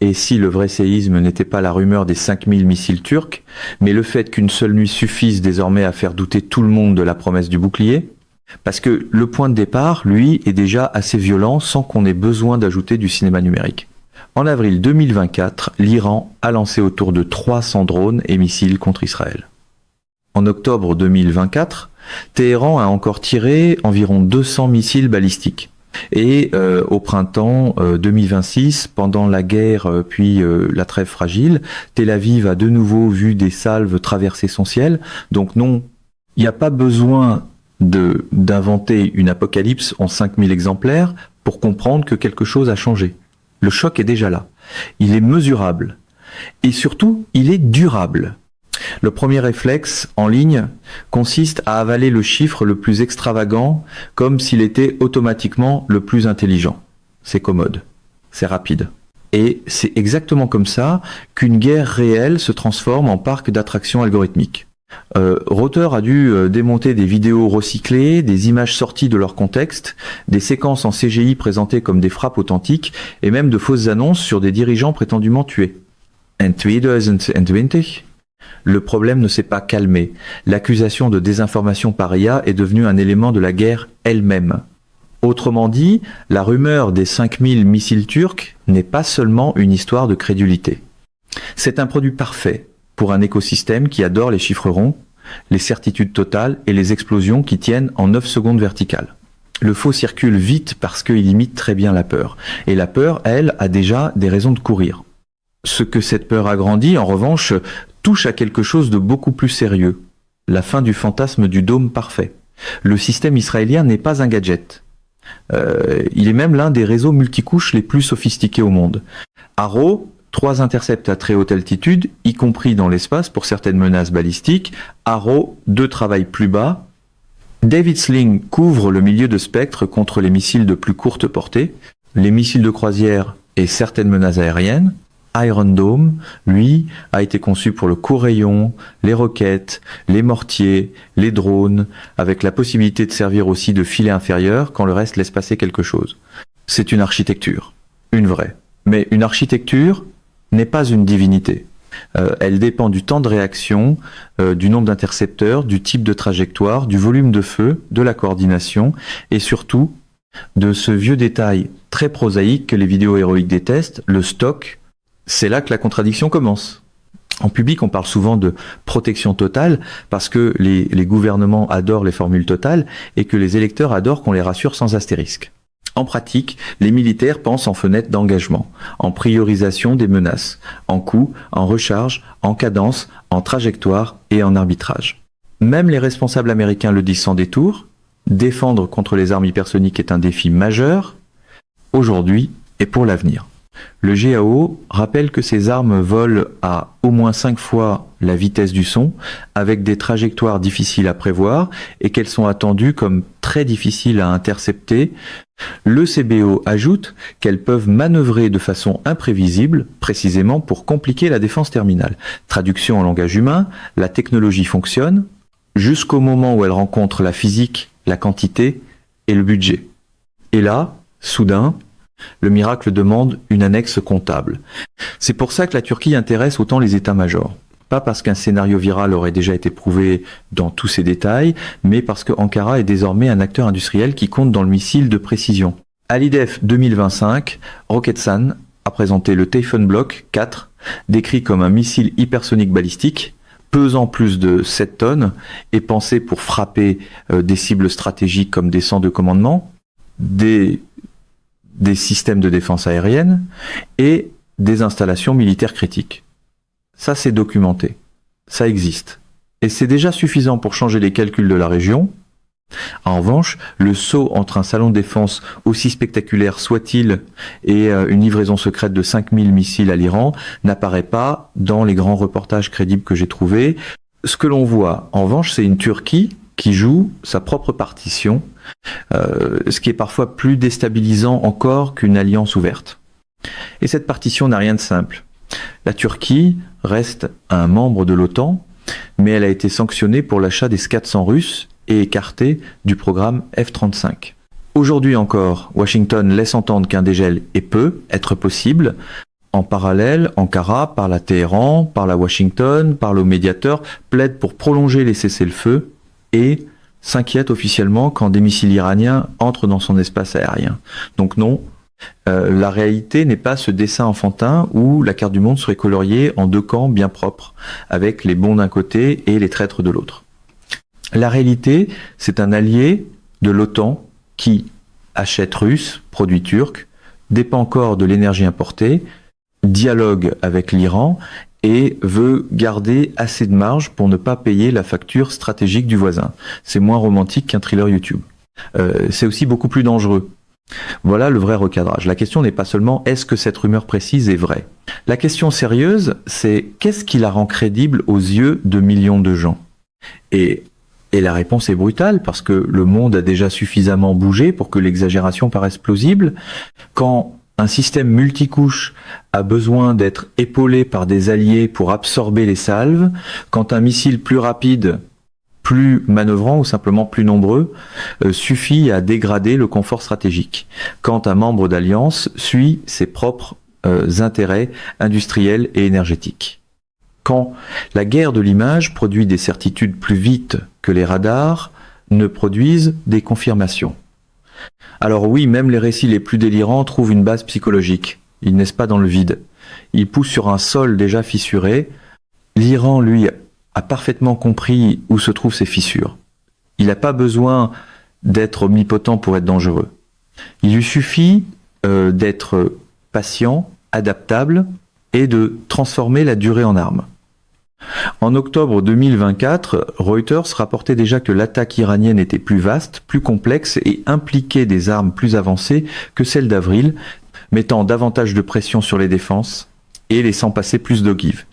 Et si le vrai séisme n'était pas la rumeur des 5000 missiles turcs, mais le fait qu'une seule nuit suffise désormais à faire douter tout le monde de la promesse du bouclier? Parce que le point de départ, lui, est déjà assez violent sans qu'on ait besoin d'ajouter du cinéma numérique. En avril 2024, l'Iran a lancé autour de 300 drones et missiles contre Israël. En octobre 2024, Téhéran a encore tiré environ 200 missiles balistiques. Et au printemps 2026, pendant la guerre puis la trêve fragile, Tel Aviv a de nouveau vu des salves traverser son ciel. Donc non, il n'y a pas besoin d'inventer une apocalypse en 5000 exemplaires pour comprendre que quelque chose a changé. Le choc est déjà là. Il est mesurable. Et surtout, il est durable. Le premier réflexe en ligne consiste à avaler le chiffre le plus extravagant comme s'il était automatiquement le plus intelligent. C'est commode, c'est rapide. Et c'est exactement comme ça qu'une guerre réelle se transforme en parc d'attractions algorithmiques. Rother a dû démonter des vidéos recyclées, des images sorties de leur contexte, des séquences en CGI présentées comme des frappes authentiques et même de fausses annonces sur des dirigeants prétendument tués. En 2020, le problème ne s'est pas calmé. L'accusation de désinformation par IA est devenue un élément de la guerre elle-même. Autrement dit, la rumeur des 5000 missiles turcs n'est pas seulement une histoire de crédulité. C'est un produit parfait pour un écosystème qui adore les chiffres ronds, les certitudes totales et les explosions qui tiennent en 9 secondes verticales. Le faux circule vite parce qu'il imite très bien la peur. Et la peur, elle, a déjà des raisons de courir. Ce que cette peur agrandit, en revanche, touche à quelque chose de beaucoup plus sérieux. La fin du fantasme du dôme parfait. Le système israélien n'est pas un gadget. Il est même l'un des réseaux multicouches les plus sophistiqués au monde. Arrow, 3 intercepts à très haute altitude, y compris dans l'espace pour certaines menaces balistiques. Arrow, 2 travaillent plus bas. David Sling couvre le milieu de spectre contre les missiles de plus courte portée, les missiles de croisière et certaines menaces aériennes. Iron Dome, lui, a été conçu pour le court rayon, les roquettes, les mortiers, les drones, avec la possibilité de servir aussi de filet inférieur quand le reste laisse passer quelque chose. C'est une architecture, une vraie. Mais une architecture n'est pas une divinité. Elle dépend du temps de réaction, du nombre d'intercepteurs, du type de trajectoire, du volume de feu, de la coordination et surtout de ce vieux détail très prosaïque que les vidéos héroïques détestent, le stock. C'est là que la contradiction commence. En public, on parle souvent de protection totale parce que les gouvernements adorent les formules totales et que les électeurs adorent qu'on les rassure sans astérisque. En pratique, les militaires pensent en fenêtre d'engagement, en priorisation des menaces, en coût, en recharge, en cadence, en trajectoire et en arbitrage. Même les responsables américains le disent sans détour, défendre contre les armes hypersoniques est un défi majeur, aujourd'hui et pour l'avenir. Le GAO rappelle que ces armes volent à au moins 5 fois la vitesse du son, avec des trajectoires difficiles à prévoir et qu'elles sont attendues comme très difficiles à intercepter. Le CBO ajoute qu'elles peuvent manœuvrer de façon imprévisible, précisément pour compliquer la défense terminale. Traduction en langage humain, la technologie fonctionne jusqu'au moment où elle rencontre la physique, la quantité et le budget. Et là, soudain, le miracle demande une annexe comptable. C'est pour ça que la Turquie intéresse autant les états-majors. Pas parce qu'un scénario viral aurait déjà été prouvé dans tous ses détails, mais parce que Ankara est désormais un acteur industriel qui compte dans le missile de précision. À l'IDEF 2025, Roketsan a présenté le Typhoon Block 4, décrit comme un missile hypersonique balistique, pesant plus de 7 tonnes et pensé pour frapper des cibles stratégiques comme des centres de commandement, des systèmes de défense aérienne et des installations militaires critiques. Ça, c'est documenté. Ça existe. Et c'est déjà suffisant pour changer les calculs de la région. En revanche, le saut entre un salon de défense aussi spectaculaire soit-il et une livraison secrète de 5000 missiles à l'Iran n'apparaît pas dans les grands reportages crédibles que j'ai trouvés. Ce que l'on voit, en revanche, c'est une Turquie qui joue sa propre partition, ce qui est parfois plus déstabilisant encore qu'une alliance ouverte. Et cette partition n'a rien de simple. La Turquie reste un membre de l'OTAN, mais elle a été sanctionnée pour l'achat des S-400 russes et écartée du programme F-35. Aujourd'hui encore, Washington laisse entendre qu'un dégel peut être possible, En parallèle, Ankara parle à Téhéran, parle à Washington, parle aux médiateurs, plaide pour prolonger les cessez-le-feu et s'inquiète officiellement quand des missiles iraniens entrent dans son espace aérien. Donc non, la réalité n'est pas ce dessin enfantin où la carte du monde serait coloriée en deux camps bien propres, avec les bons d'un côté et les traîtres de l'autre. La réalité, c'est un allié de l'OTAN qui achète russe, produit turc, dépend encore de l'énergie importée, dialogue avec l'Iran et veut garder assez de marge pour ne pas payer la facture stratégique du voisin. C'est moins romantique qu'un thriller YouTube. C'est aussi beaucoup plus dangereux. Voilà le vrai recadrage. La question n'est pas seulement est-ce que cette rumeur précise est vraie. La question sérieuse, c'est qu'est-ce qui la rend crédible aux yeux de millions de gens ? Et la réponse est brutale, parce que le monde a déjà suffisamment bougé pour que l'exagération paraisse plausible. Quand un système multicouche a besoin d'être épaulé par des alliés pour absorber les salves, quand un missile plus rapide, plus manœuvrant ou simplement plus nombreux suffit à dégrader le confort stratégique, quand un membre d'alliance suit ses propres intérêts industriels et énergétiques. Quand la guerre de l'image produit des certitudes plus vite que les radars ne produisent des confirmations. Alors oui, même les récits les plus délirants trouvent une base psychologique. Ils naissent pas dans le vide. Ils poussent sur un sol déjà fissuré. L'Iran, lui, a parfaitement compris où se trouvent ces fissures. Il n'a pas besoin d'être omnipotent pour être dangereux. Il lui suffit d'être patient, adaptable et de transformer la durée en arme. En octobre 2024, Reuters rapportait déjà que l'attaque iranienne était plus vaste, plus complexe et impliquait des armes plus avancées que celles d'avril, mettant davantage de pression sur les défenses et laissant passer plus d'ogives.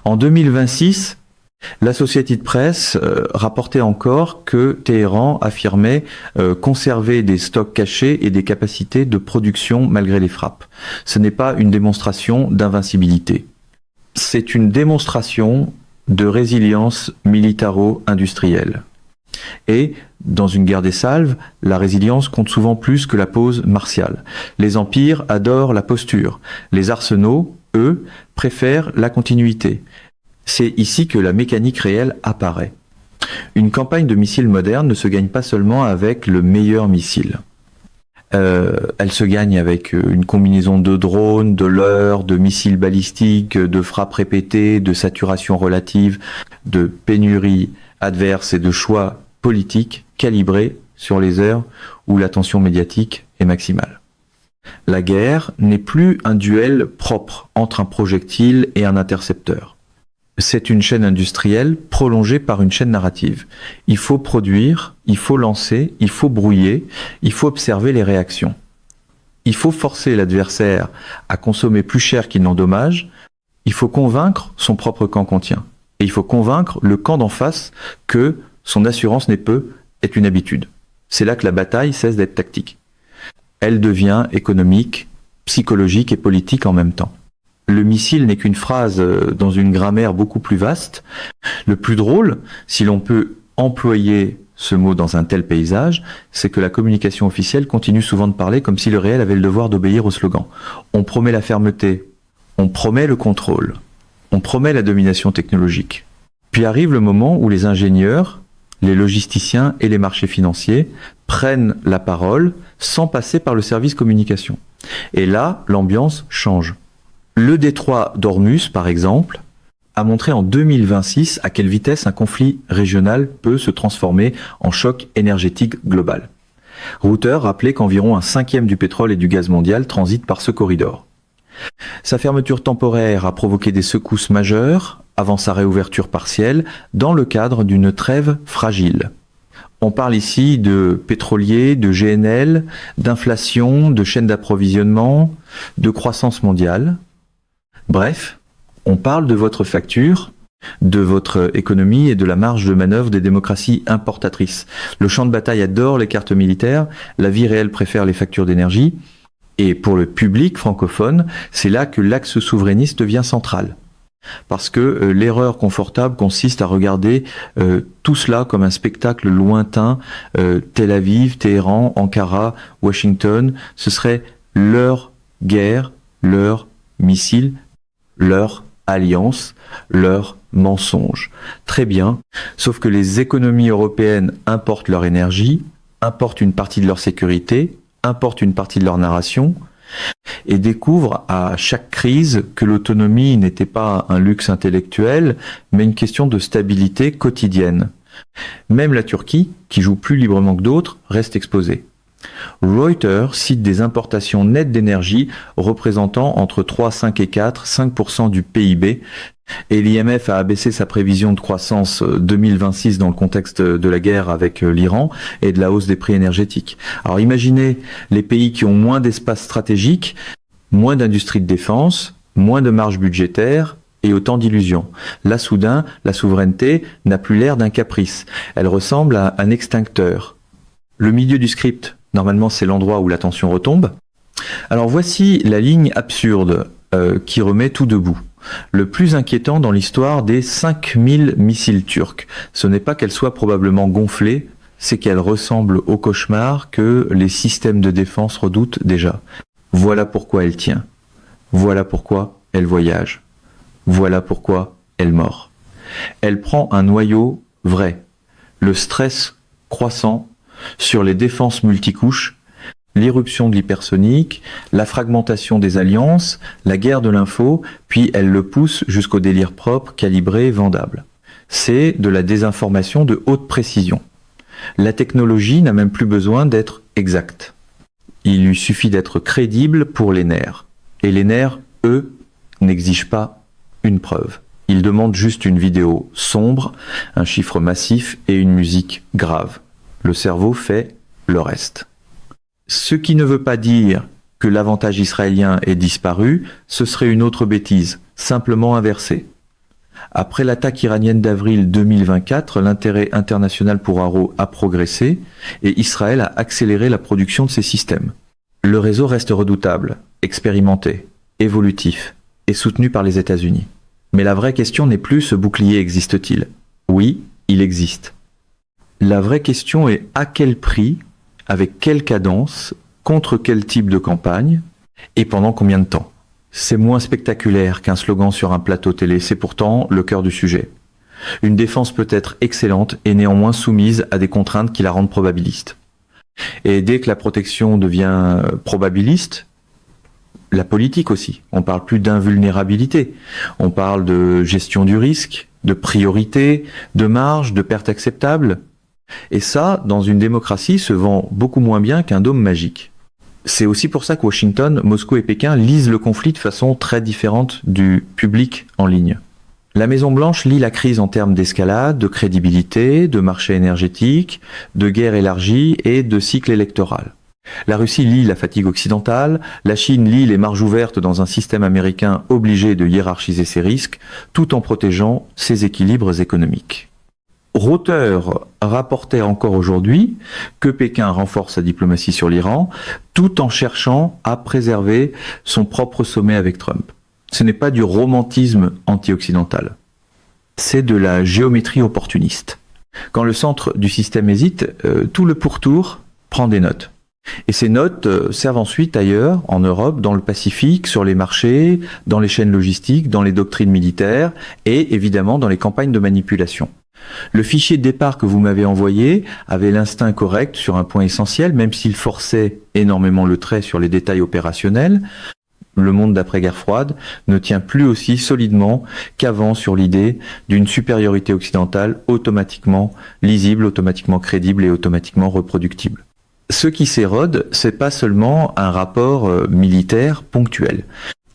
En 2026, l'Associated Press rapportait encore que Téhéran affirmait conserver des stocks cachés et des capacités de production malgré les frappes. Ce n'est pas une démonstration d'invincibilité. C'est une démonstration de résilience militaro-industrielle. Et, dans une guerre des salves, la résilience compte souvent plus que la pose martiale. Les empires adorent la posture. Les arsenaux, eux, préfèrent la continuité. C'est ici que la mécanique réelle apparaît. Une campagne de missiles moderne ne se gagne pas seulement avec le meilleur missile. Elle se gagne avec une combinaison de drones, de leurres, de missiles balistiques, de frappes répétées, de saturation relative, de pénuries adverses et de choix politiques calibrés sur les heures où la tension médiatique est maximale. La guerre n'est plus un duel propre entre un projectile et un intercepteur. C'est une chaîne industrielle prolongée par une chaîne narrative. Il faut produire, il faut lancer, il faut brouiller, il faut observer les réactions. Il faut forcer l'adversaire à consommer plus cher qu'il n'endommage. Il faut convaincre son propre camp qu'on tient. Et il faut convaincre le camp d'en face que son assurance n'est peu est une habitude. C'est là que la bataille cesse d'être tactique. Elle devient économique, psychologique et politique en même temps. Le missile n'est qu'une phrase dans une grammaire beaucoup plus vaste. Le plus drôle, si l'on peut employer ce mot dans un tel paysage, c'est que la communication officielle continue souvent de parler comme si le réel avait le devoir d'obéir au slogan. On promet la fermeté, on promet le contrôle, on promet la domination technologique. Puis arrive le moment où les ingénieurs, les logisticiens et les marchés financiers prennent la parole sans passer par le service communication. Et là, l'ambiance change. Le détroit d'Ormuz, par exemple, a montré en 2026 à quelle vitesse un conflit régional peut se transformer en choc énergétique global. Reuters rappelait qu'environ un cinquième du pétrole et du gaz mondial transite par ce corridor. Sa fermeture temporaire a provoqué des secousses majeures avant sa réouverture partielle dans le cadre d'une trêve fragile. On parle ici de pétroliers, de GNL, d'inflation, de chaînes d'approvisionnement, de croissance mondiale. Bref, on parle de votre facture, de votre économie et de la marge de manœuvre des démocraties importatrices. Le champ de bataille adore les cartes militaires, la vie réelle préfère les factures d'énergie, et pour le public francophone, c'est là que l'axe souverainiste devient central. Parce que l'erreur confortable consiste à regarder tout cela comme un spectacle lointain, Tel Aviv, Téhéran, Ankara, Washington, ce serait leur guerre, leur missiles, leur alliance, leur mensonge. Très bien, sauf que les économies européennes importent leur énergie, importent une partie de leur sécurité, importent une partie de leur narration, et découvrent à chaque crise que l'autonomie n'était pas un luxe intellectuel, mais une question de stabilité quotidienne. Même la Turquie, qui joue plus librement que d'autres, reste exposée. Reuters cite des importations nettes d'énergie représentant entre 3, 5 et 4, 5% du PIB, et l'IMF a abaissé sa prévision de croissance 2026 dans le contexte de la guerre avec l'Iran et de la hausse des prix énergétiques. Alors imaginez les pays qui ont moins d'espace stratégique, moins d'industrie de défense, moins de marge budgétaire et autant d'illusions. Là, soudain, la souveraineté n'a plus l'air d'un caprice. Elle ressemble à un extincteur. Le milieu du script, normalement, c'est l'endroit où la tension retombe. Alors voici la ligne absurde qui remet tout debout. Le plus inquiétant dans l'histoire des 5000 missiles turcs, ce n'est pas qu'elles soient probablement gonflées, c'est qu'elles ressemblent au cauchemar que les systèmes de défense redoutent déjà. Voilà pourquoi elle tient. Voilà pourquoi elle voyage. Voilà pourquoi elle mord. Elle prend un noyau vrai. Le stress croissant sur les défenses multicouches, l'irruption de l'hypersonique, la fragmentation des alliances, la guerre de l'info, puis elle le pousse jusqu'au délire propre, calibré, vendable. C'est de la désinformation de haute précision. La technologie n'a même plus besoin d'être exacte. Il lui suffit d'être crédible pour les nerfs. Et les nerfs, eux, n'exigent pas une preuve. Ils demandent juste une vidéo sombre, un chiffre massif et une musique grave. Le cerveau fait le reste. Ce qui ne veut pas dire que l'avantage israélien est disparu, ce serait une autre bêtise, simplement inversée. Après l'attaque iranienne d'avril 2024, l'intérêt international pour Arrow a progressé et Israël a accéléré la production de ses systèmes. Le réseau reste redoutable, expérimenté, évolutif et soutenu par les États-Unis. Mais la vraie question n'est plus ce bouclier existe-t-il? Oui, il existe. La vraie question est à quel prix, avec quelle cadence, contre quel type de campagne et pendant combien de temps? C'est moins spectaculaire qu'un slogan sur un plateau télé, c'est pourtant le cœur du sujet. Une défense peut être excellente et néanmoins soumise à des contraintes qui la rendent probabiliste. Et dès que la protection devient probabiliste, la politique aussi. On parle plus d'invulnérabilité. On parle de gestion du risque, de priorité, de marge, de perte acceptable. Et ça, dans une démocratie, se vend beaucoup moins bien qu'un dôme magique. C'est aussi pour ça que Washington, Moscou et Pékin lisent le conflit de façon très différente du public en ligne. La Maison-Blanche lit la crise en termes d'escalade, de crédibilité, de marché énergétique, de guerre élargie et de cycle électoral. La Russie lit la fatigue occidentale, la Chine lit les marges ouvertes dans un système américain obligé de hiérarchiser ses risques, tout en protégeant ses équilibres économiques. Reuters rapportait encore aujourd'hui que Pékin renforce sa diplomatie sur l'Iran tout en cherchant à préserver son propre sommet avec Trump. Ce n'est pas du romantisme anti-occidental, c'est de la géométrie opportuniste. Quand le centre du système hésite, tout le pourtour prend des notes. Et ces notes servent ensuite ailleurs, en Europe, dans le Pacifique, sur les marchés, dans les chaînes logistiques, dans les doctrines militaires et évidemment dans les campagnes de manipulation. Le fichier de départ que vous m'avez envoyé avait l'instinct correct sur un point essentiel, même s'il forçait énormément le trait sur les détails opérationnels. Le monde d'après-guerre froide ne tient plus aussi solidement qu'avant sur l'idée d'une supériorité occidentale automatiquement lisible, automatiquement crédible et automatiquement reproductible. Ce qui s'érode, c'est pas seulement un rapport militaire ponctuel.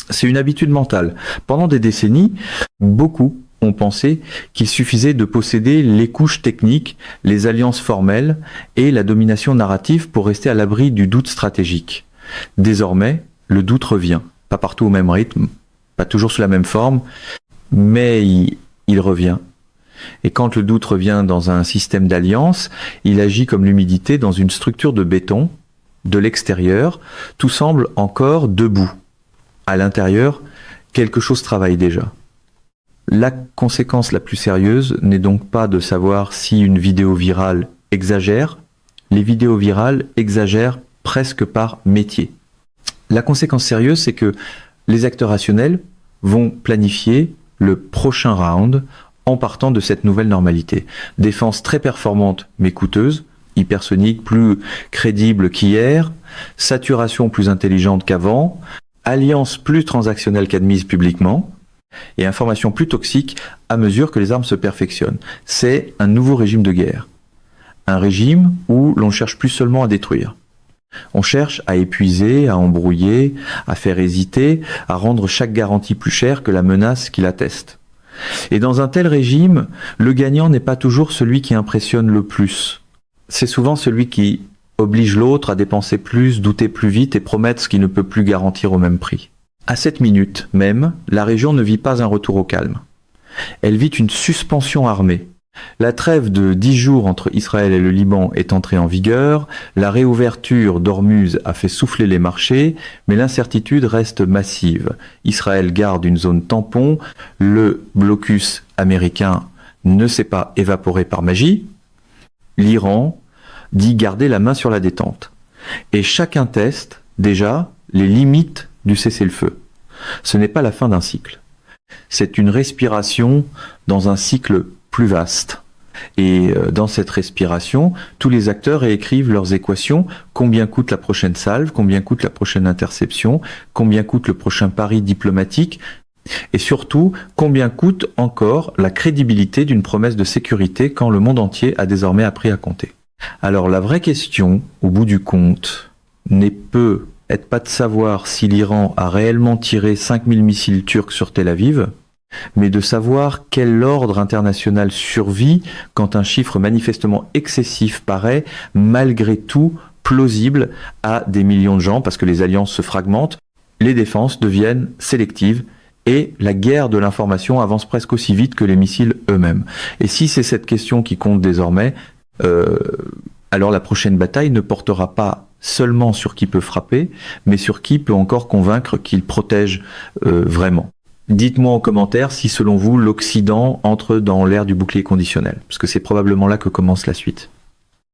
C'est une habitude mentale. Pendant des décennies, beaucoup ont pensé qu'il suffisait de posséder les couches techniques, les alliances formelles et la domination narrative pour rester à l'abri du doute stratégique. Désormais, le doute revient. Pas partout au même rythme, pas toujours sous la même forme, mais il revient. Et quand le doute revient dans un système d'alliance, il agit comme l'humidité dans une structure de béton. De l'extérieur, tout semble encore debout. À l'intérieur, quelque chose travaille déjà. La conséquence la plus sérieuse n'est donc pas de savoir si une vidéo virale exagère. Les vidéos virales exagèrent presque par métier. La conséquence sérieuse, c'est que les acteurs rationnels vont planifier le prochain round en partant de cette nouvelle normalité. Défense très performante mais coûteuse, hypersonique, plus crédible qu'hier, saturation plus intelligente qu'avant, alliance plus transactionnelle qu'admise publiquement, et information plus toxique à mesure que les armes se perfectionnent. C'est un nouveau régime de guerre. Un régime où l'on cherche plus seulement à détruire. On cherche à épuiser, à embrouiller, à faire hésiter, à rendre chaque garantie plus chère que la menace qui l'atteste. Et dans un tel régime, le gagnant n'est pas toujours celui qui impressionne le plus. C'est souvent celui qui oblige l'autre à dépenser plus, douter plus vite et promettre ce qu'il ne peut plus garantir au même prix. À cette minute même, la région ne vit pas un retour au calme. Elle vit une suspension armée. La trêve de 10 jours entre Israël et le Liban est entrée en vigueur, la réouverture d'Ormuz a fait souffler les marchés, mais l'incertitude reste massive. Israël garde une zone tampon, le blocus américain ne s'est pas évaporé par magie, l'Iran dit garder la main sur la détente. Et chacun teste déjà les limites du cessez-le-feu. Ce n'est pas la fin d'un cycle. C'est une respiration dans un cycle plus vaste. Et dans cette respiration, tous les acteurs réécrivent leurs équations. Combien coûte la prochaine salve? Combien coûte la prochaine interception? Combien coûte le prochain pari diplomatique? Et surtout, combien coûte encore la crédibilité d'une promesse de sécurité quand le monde entier a désormais appris à compter? Alors la vraie question, au bout du compte, peut être pas de savoir si l'Iran a réellement tiré 5000 missiles turcs sur Tel Aviv, mais de savoir quel ordre international survit quand un chiffre manifestement excessif paraît, malgré tout, plausible à des millions de gens, parce que les alliances se fragmentent, les défenses deviennent sélectives, et la guerre de l'information avance presque aussi vite que les missiles eux-mêmes. Et si c'est cette question qui compte désormais, alors la prochaine bataille ne portera pas seulement sur qui peut frapper, mais sur qui peut encore convaincre qu'il protège vraiment. Dites-moi en commentaire si selon vous l'Occident entre dans l'ère du bouclier conditionnel, parce que c'est probablement là que commence la suite.